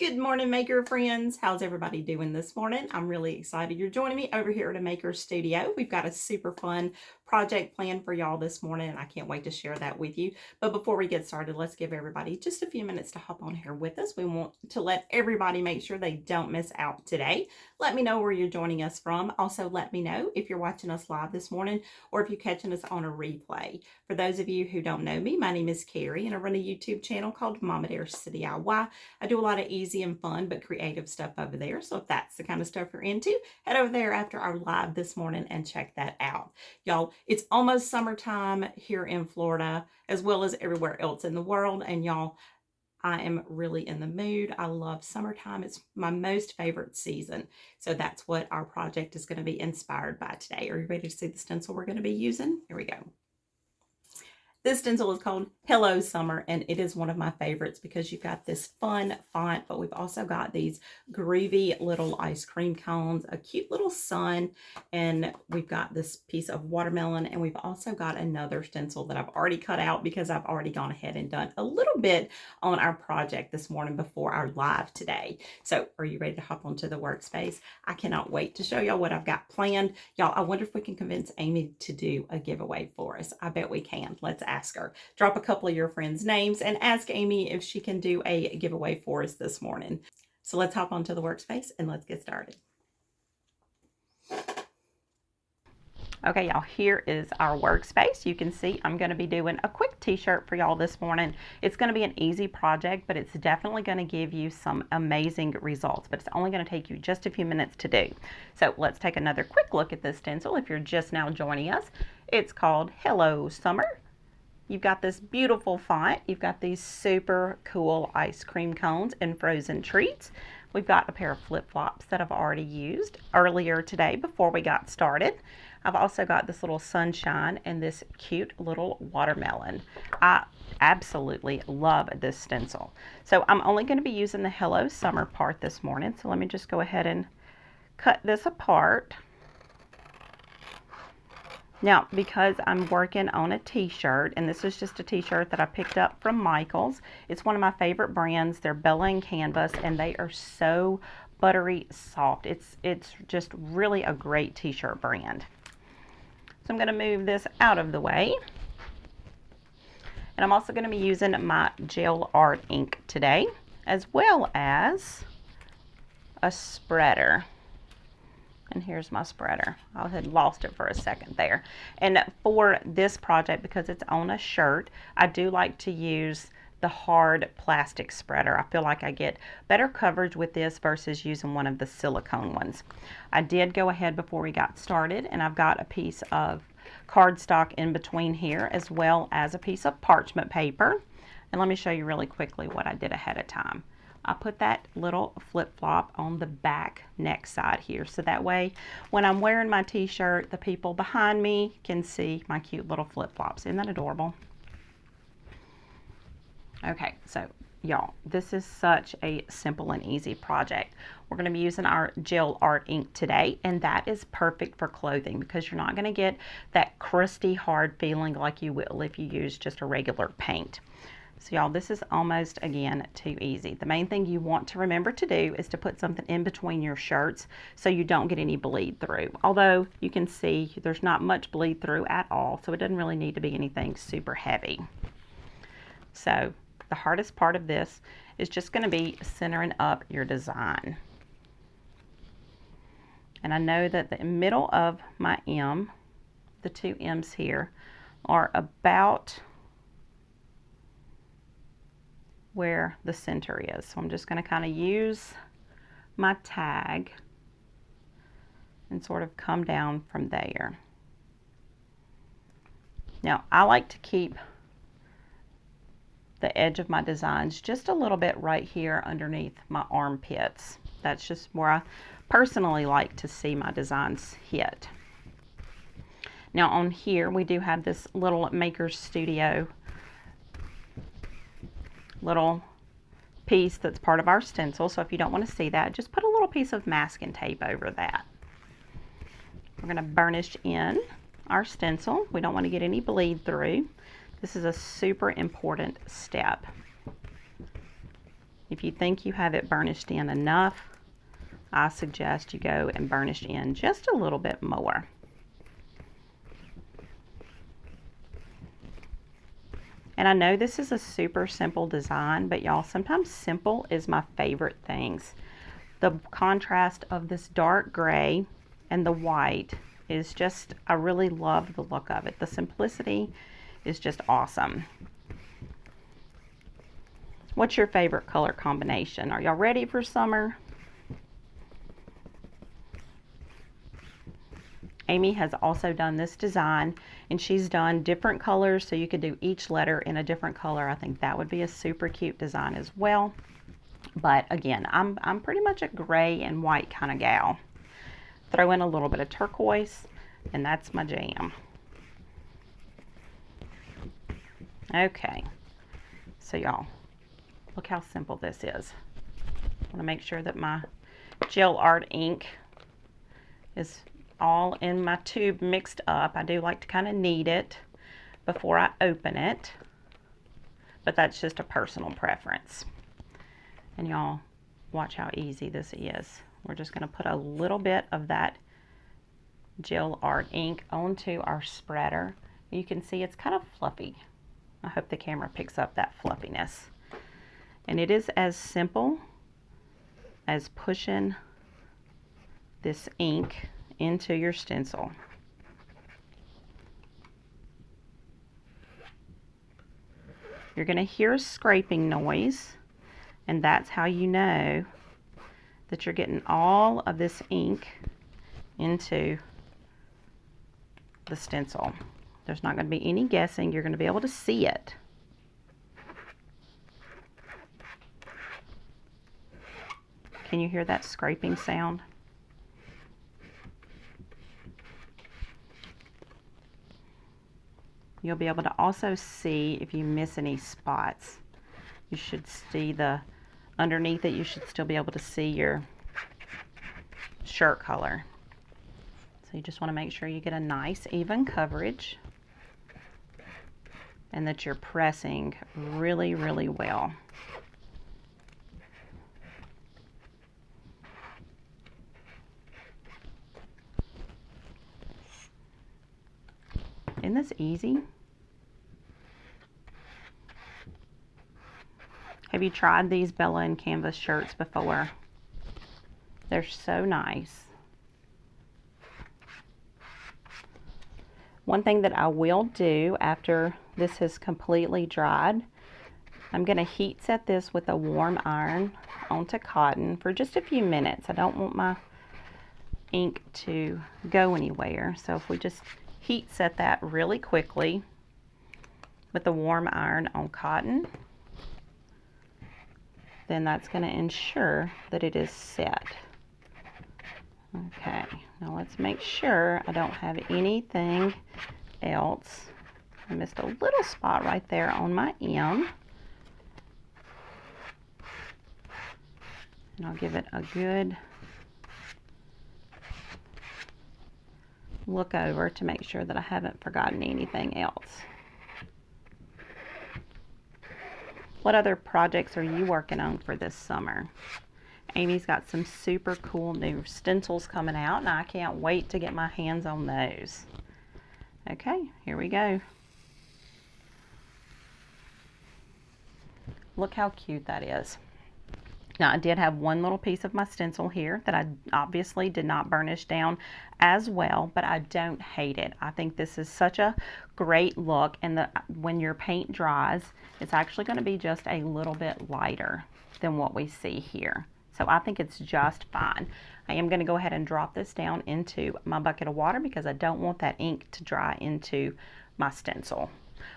Good morning, maker friends. How's everybody doing this morning? I'm really excited you're joining me over here at Maker Studio. We've got a super fun project planned for y'all this morning, and I can't wait to share that with you. But before we get started, let's give everybody just a few minutes to hop on here with us. We want to let everybody make sure they don't miss out today. Let me know where you're joining us from. Also, let me know if you're watching us live this morning or if you're catching us on a replay. For those of you who don't know me, my name is Kerri, and I run a YouTube channel called Mama Dares to DIY. I do a lot of easy and fun but creative stuff over there. So if that's the kind of stuff you're into, head over there after our live this morning and check that out. Y'all, it's almost summertime here in Florida as well as everywhere else in the world. And y'all, I am really in the mood. I love summertime. It's my most favorite season. So that's what our project is going to be inspired by today. Are you ready to see the stencil we're going to be using? Here we go. This stencil is called Hello Summer, and it is one of my favorites because you've got this fun font, but we've also got these groovy little ice cream cones, a cute little sun, and we've got this piece of watermelon, and we've also got another stencil that I've already cut out because I've already gone ahead and done a little bit on our project this morning before our live today. So are you ready to hop onto the workspace? I cannot wait to show y'all what I've got planned. Y'all, I wonder if we can convince Amy to do a giveaway for us. I bet we can. Let's ask her. Drop a couple of your friends' names and ask Amy if she can do a giveaway for us this morning. So let's hop onto the workspace and let's get started. Okay, y'all, here is our workspace. You can see I'm going to be doing a quick t-shirt for y'all this morning. It's going to be an easy project, but it's definitely going to give you some amazing results, but it's only going to take you just a few minutes to do. So let's take another quick look at this stencil. If you're just now joining us, it's called Hello Summer. You've got this beautiful font. You've got these super cool ice cream cones and frozen treats. We've got a pair of flip-flops that I've already used earlier today before we got started. I've also got this little sunshine and this cute little watermelon. I absolutely love this stencil. So I'm only going to be using the Hello Summer part this morning. So let me just go ahead and cut this apart. Now, because I'm working on a t-shirt, and this is just a t-shirt that I picked up from Michael's. It's one of my favorite brands. They're Bella and Canvas, and they are so buttery soft. It's just really a great t-shirt brand. So I'm going to move this out of the way. And I'm also going to be using my gel art ink today, as well as a spreader. And here's my spreader. I had lost it for a second there. And for this project, because it's on a shirt, I do like to use the hard plastic spreader. I feel like I get better coverage with this versus using one of the silicone ones. I did go ahead before we got started, and I've got a piece of cardstock in between here, as well as a piece of parchment paper. And let me show you really quickly what I did ahead of time. I put that little flip-flop on the back neck side here, so that way when I'm wearing my t-shirt, the people behind me can see my cute little flip-flops. Isn't that adorable? Okay, so y'all, this is such a simple and easy project. We're going to be using our gel art ink today, and that is perfect for clothing because you're not going to get that crusty hard feeling like you will if you use just a regular paint. So y'all, this is almost, again, too easy. The main thing you want to remember to do is to put something in between your shirts so you don't get any bleed through. Although you can see there's not much bleed through at all, so it doesn't really need to be anything super heavy. So the hardest part of this is just going to be centering up your design. And I know that the middle of my M, the two M's here, are about where the center is. So I'm just going to kind of use my tag and sort of come down from there. Now, I like to keep the edge of my designs just a little bit right here underneath my armpits. That's just where I personally like to see my designs hit. Now on here we do have this little Maker Studio little piece that's part of our stencil, so if you don't want to see that, just put a little piece of masking tape over that. We're going to burnish in our stencil. We don't want to get any bleed through. This is a super important step. If you think you have it burnished in enough, I suggest you go and burnish in just a little bit more. And I know this is a super simple design, but y'all, sometimes simple is my favorite things. The contrast of this dark gray and the white is just, I really love the look of it. The simplicity is just awesome. What's your favorite color combination? Are y'all ready for summer? Amy has also done this design, and she's done different colors, so you could do each letter in a different color. I think that would be a super cute design as well. But again, I'm pretty much a gray and white kind of gal. Throw in a little bit of turquoise, and that's my jam. Okay, so y'all, look how simple this is. I want to make sure that my gel art ink is all in my tube mixed up. I do like to kind of knead it before I open it, but that's just a personal preference. And y'all, watch how easy this is. We're just going to put a little bit of that gel art ink onto our spreader. You can see it's kind of fluffy. I hope the camera picks up that fluffiness. And it is as simple as pushing this ink into your stencil. You're going to hear a scraping noise, and that's how you know that you're getting all of this ink into the stencil. There's not going to be any guessing. You're going to be able to see it. Can you hear that scraping sound? You'll be able to also see if you miss any spots. You should see the underneath it. You should still be able to see your shirt color. So you just want to make sure you get a nice even coverage and that you're pressing really, really well. Isn't this easy? Have you tried these Bella and Canvas shirts before? They're so nice. One thing that I will do after this has completely dried, I'm going to heat set this with a warm iron onto cotton for just a few minutes. I don't want my ink to go anywhere. So if we just heat set that really quickly with a warm iron on cotton, then that's going to ensure that it is set. Okay, now let's make sure I don't have anything else. I missed a little spot right there on my M. And I'll give it a good look over to make sure that I haven't forgotten anything else. What other projects are you working on for this summer? Amy's got some super cool new stencils coming out, and I can't wait to get my hands on those. Okay, here we go. Look how cute that is. Now, I did have one little piece of my stencil here that I obviously did not burnish down as well, but I don't hate it. I think this is such a great look, and when your paint dries, it's actually going to be just a little bit lighter than what we see here. So I think it's just fine. I am going to go ahead and drop this down into my bucket of water because I don't want that ink to dry into my stencil.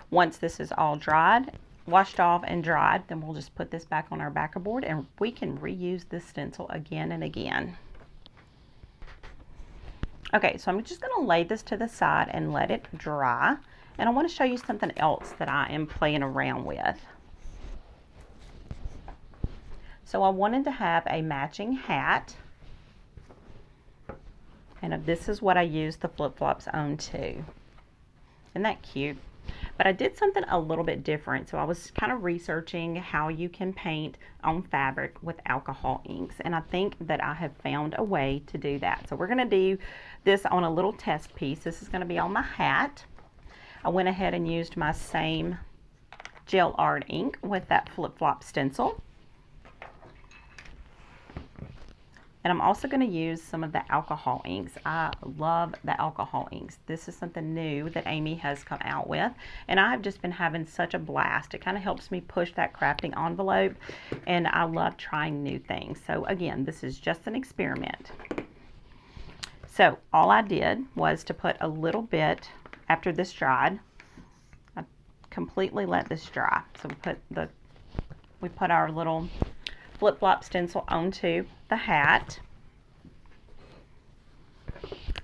Once this is all dried, washed off and dried, then we'll just put this back on our backer board and we can reuse this stencil again and again. Okay, so I'm just going to lay this to the side and let it dry. And I want to show you something else that I am playing around with. So I wanted to have a matching hat. And this is what I used the flip-flops on too. Isn't that cute? But I did something a little bit different. So I was kind of researching how you can paint on fabric with alcohol inks. And I think that I have found a way to do that. So we're going to do this on a little test piece. This is going to be on my hat. I went ahead and used my same gel art ink with that flip-flop stencil. And I'm also going to use some of the alcohol inks. I love the alcohol inks. This is something new that Amy has come out with, and I've just been having such a blast. It kind of helps me push that crafting envelope, and I love trying new things. So again, this is just an experiment. So all I did was to put a little bit, after this dried, I completely let this dry. So we put our little flip-flop stencil onto the hat,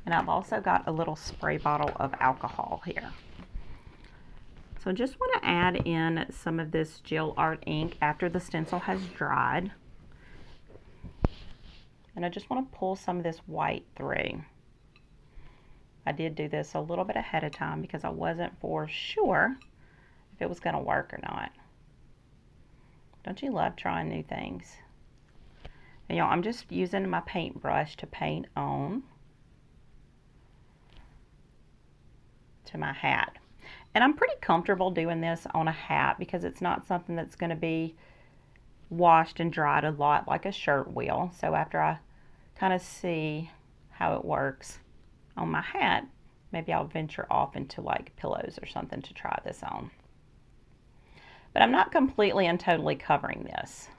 and I've also got a little spray bottle of alcohol here. So I just want to add in some of this gel art ink after the stencil has dried, and I just want to pull some of this white through. I did do this a little bit ahead of time because I wasn't for sure if it was going to work or not. Don't you love trying new things? And y'all, I'm just using my paintbrush to paint on to my hat. And I'm pretty comfortable doing this on a hat because it's not something that's going to be washed and dried a lot like a shirt will. So after I kind of see how it works on my hat, maybe I'll venture off into like pillows or something to try this on. But I'm not completely and totally covering this.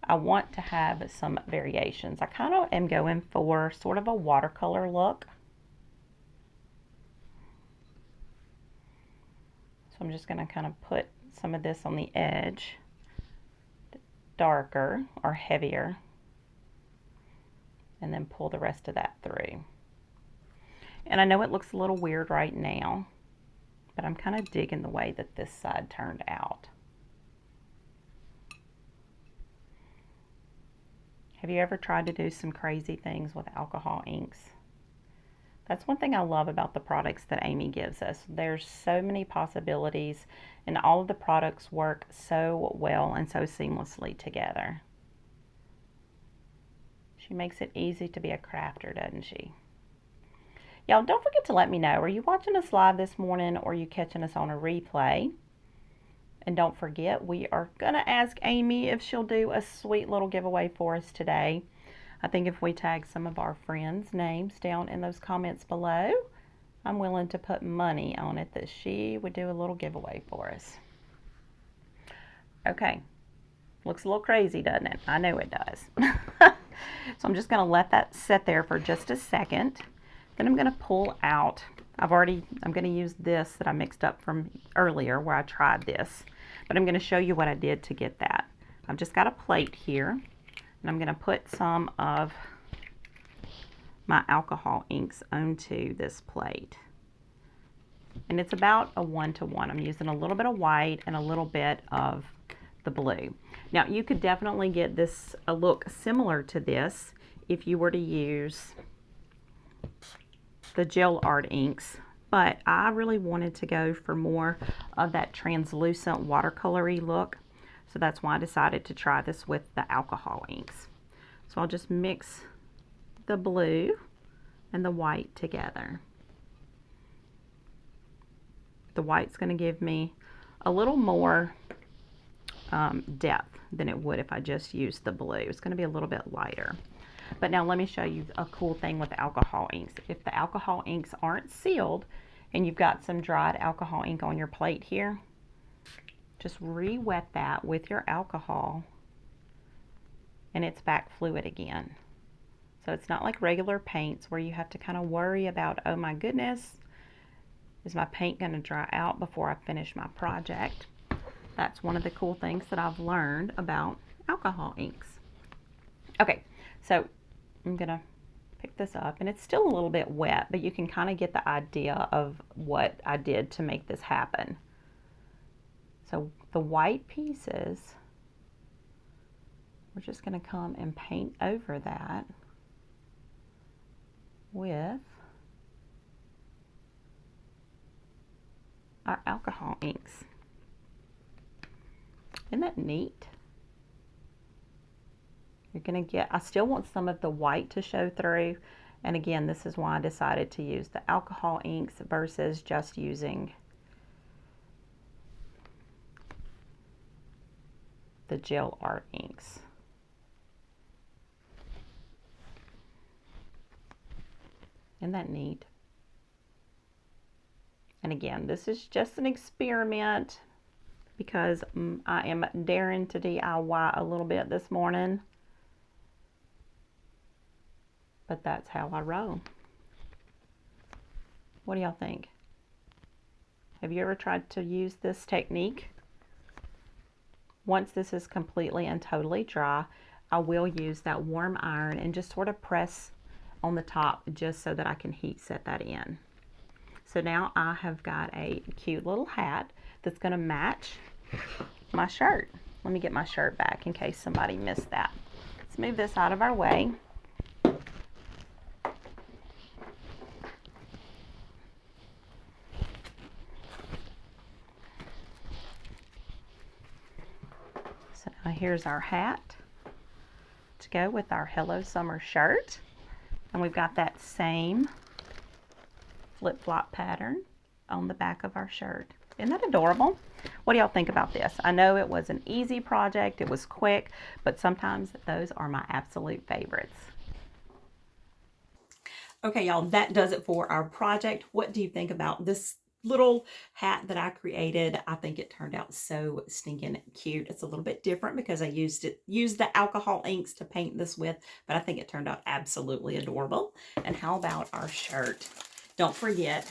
I want to have some variations. I kind of am going for sort of a watercolor look. So I'm just going to kind of put some of this on the edge, darker or heavier, and then pull the rest of that through. And I know it looks a little weird right now, but I'm kind of digging the way that this side turned out. Have you ever tried to do some crazy things with alcohol inks? That's one thing I love about the products that Amy gives us. There's so many possibilities, and all of the products work so well and so seamlessly together. She makes it easy to be a crafter, doesn't she? Y'all, don't forget to let me know. Are you watching us live this morning, or are you catching us on a replay? And don't forget, we are going to ask Amy if she'll do a sweet little giveaway for us today. I think if we tag some of our friends' names down in those comments below, I'm willing to put money on it that she would do a little giveaway for us. Okay, looks a little crazy, doesn't it? I know it does. So I'm just going to let that sit there for just a second. Then I'm going to pull out, I'm going to use this that I mixed up from earlier where I tried this. But I'm going to show you what I did to get that. I've just got a plate here, and I'm going to put some of my alcohol inks onto this plate. And it's about a 1-to-1. I'm using a little bit of white and a little bit of the blue. Now, you could definitely get this a look similar to this if you were to use the gel art inks. But I really wanted to go for more of that translucent watercolory look. So that's why I decided to try this with the alcohol inks. So I'll just mix the blue and the white together. The white's going to give me a little more depth than it would if I just used the blue. It's going to be a little bit lighter. But now let me show you a cool thing with alcohol inks. If the alcohol inks aren't sealed and you've got some dried alcohol ink on your plate here, just re-wet that with your alcohol and it's back fluid again. So it's not like regular paints where you have to kind of worry about, oh my goodness, is my paint going to dry out before I finish my project? That's one of the cool things that I've learned about alcohol inks. Okay, so I'm going to pick this up, and it's still a little bit wet, but you can kind of get the idea of what I did to make this happen. So the white pieces, we're just going to come and paint over that with our alcohol inks. Isn't that neat? You're going to get, I still want some of the white to show through. And again, this is why I decided to use the alcohol inks versus just using the gel art inks. Isn't that neat? And again, this is just an experiment because I am daring to DIY a little bit this morning. But that's how I roll. What do y'all think? Have you ever tried to use this technique? Once this is completely and totally dry, I will use that warm iron and just sort of press on the top just so that I can heat set that in. So now I have got a cute little hat that's going to match my shirt. Let me get my shirt back in case somebody missed that. Let's move this out of our way. So now here's our hat to go with our Hello Summer shirt. And we've got that same flip-flop pattern on the back of our shirt. Isn't that adorable? What do y'all think about this? I know it was an easy project, it was quick, but sometimes those are my absolute favorites. Okay, y'all, that does it for our project. What do you think about this little hat that I created? I think it turned out so stinking cute. It's a little bit different because I used the alcohol inks to paint this with, but I think it turned out absolutely adorable. And how about our shirt? Don't forget,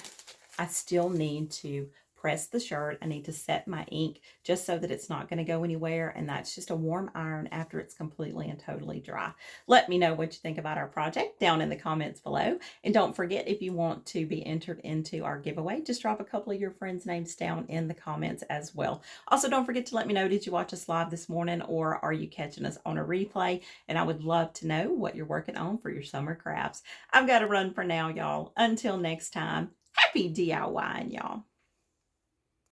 I still need to press the shirt. I need to set my ink just so that it's not going to go anywhere, and that's just a warm iron after it's completely and totally dry. Let me know what you think about our project down in the comments below, and don't forget, if you want to be entered into our giveaway, just drop a couple of your friends' names down in the comments as well. Also, don't forget to let me know, did you watch us live this morning, or are you catching us on a replay? And I would love to know what you're working on for your summer crafts. I've got to run for now, y'all. Until next time, happy DIYing, y'all.